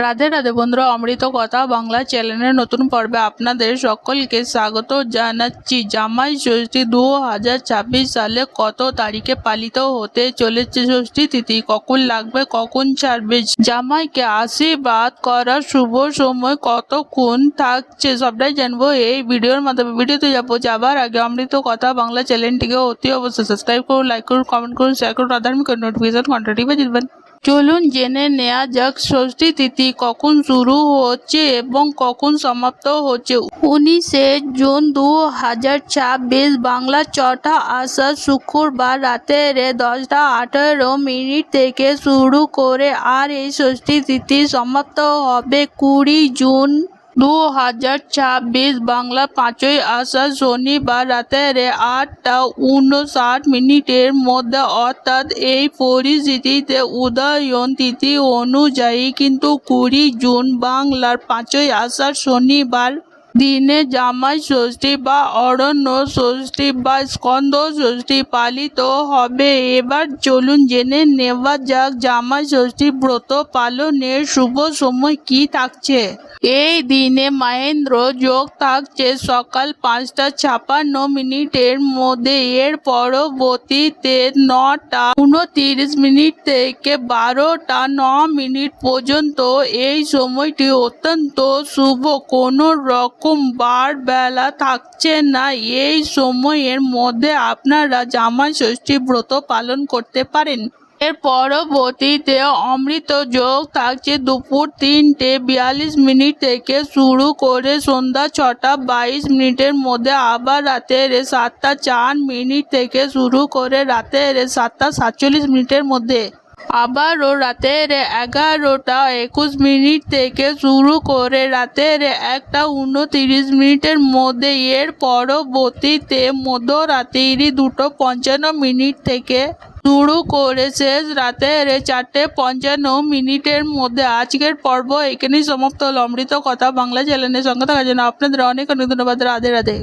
রাধে রাধে বন্ধুরা, অমৃত কথা বাংলা চ্যানেলের নতুন পর্বে আপনাদের সকলকে স্বাগত জানাচ্ছি। জামাই ষষ্ঠী 2026 সালে কত তারিখে পালিত হতে চলেছে ষষ্ঠী তিথি, কখন লাগবে কখন ছাড়বে, জামাইকে আশীর্বাদ করার শুভ সময় কতক্ষণ থাকছে, সবটাই জানবো এই ভিডিওর মাধ্যমে। ভিডিওতে যাবার আগে অমৃত কথা বাংলা চ্যানেলটিকে অতি অবশ্যই সাবস্ক্রাইব করুন, লাইক করুন, কমেন্ট করুন, শেয়ার করুন, আধার্মিক নোটিফিকেশন ঘন্টাটি বাজিয়ে দিবেন। চলুন জেনে নেওয়া যাক ষষ্ঠী তিথি কখন শুরু হচ্ছে এবং কখন সমাপ্ত হচ্ছে। 19শে জুন 2026 বাংলা 6টা আষাঢ় শুক্রবার রাতের 10:18 থেকে শুরু করে আর এই ষষ্ঠী তিথি সমাপ্ত হবে 20 জুন 2026 বাংলা 5ই আষাঢ় শনিবার রাতের 8:59 মধ্যে। অর্থাৎ এই পরিস্থিতিতে উদয়ন তিথি অনুযায়ী কিন্তু 20 জুন বাংলার 5ই আষাঢ় শনিবার দিনে জামাই ষষ্ঠী বা অরণ্য ষষ্ঠী বা স্কন্দ ষষ্ঠী পালিত হবে। এবার চলুন জেনে নেওয়া যাক জামাই ষষ্ঠী ব্রত পালনের শুভ সময় কি থাকছে। এই দিনে মহেন্দ্র যোগ থাকছে সকাল 5:56 মধ্যে। এর পরবর্তীতে 9:29 থেকে 12:09 পর্যন্ত এই সময়টি অত্যন্ত শুভ। কোনো রকম বার বেলা থাকছে না। এই সময়ের মধ্যে আপনারা জামাই ষষ্ঠী ব্রত পালন করতে পারেন। এর পরবর্তীতে অমৃত যোগ থাকছে দুপুর 3:42 থেকে শুরু করে সন্ধ্যা 6:22 মধ্যে। আবার রাতের 7:04 থেকে শুরু করে রাতের 7:47 মধ্যে। আবারও রাতের 11:21 থেকে শুরু করে রাতের 1:29 মধ্যে। এর পরবর্তীতে মধ্যরাত্রি 2:55 থেকে শুরু করে শেষ রাতের 4:55 মধ্যে। আজকের পর্ব এখানেই সমাপ্ত হলো। অমৃত কথা বাংলা চ্যানেলের সঙ্গে থাকার জন্য আপনাদের অনেক অনেক ধন্যবাদ। রাধে রাধে।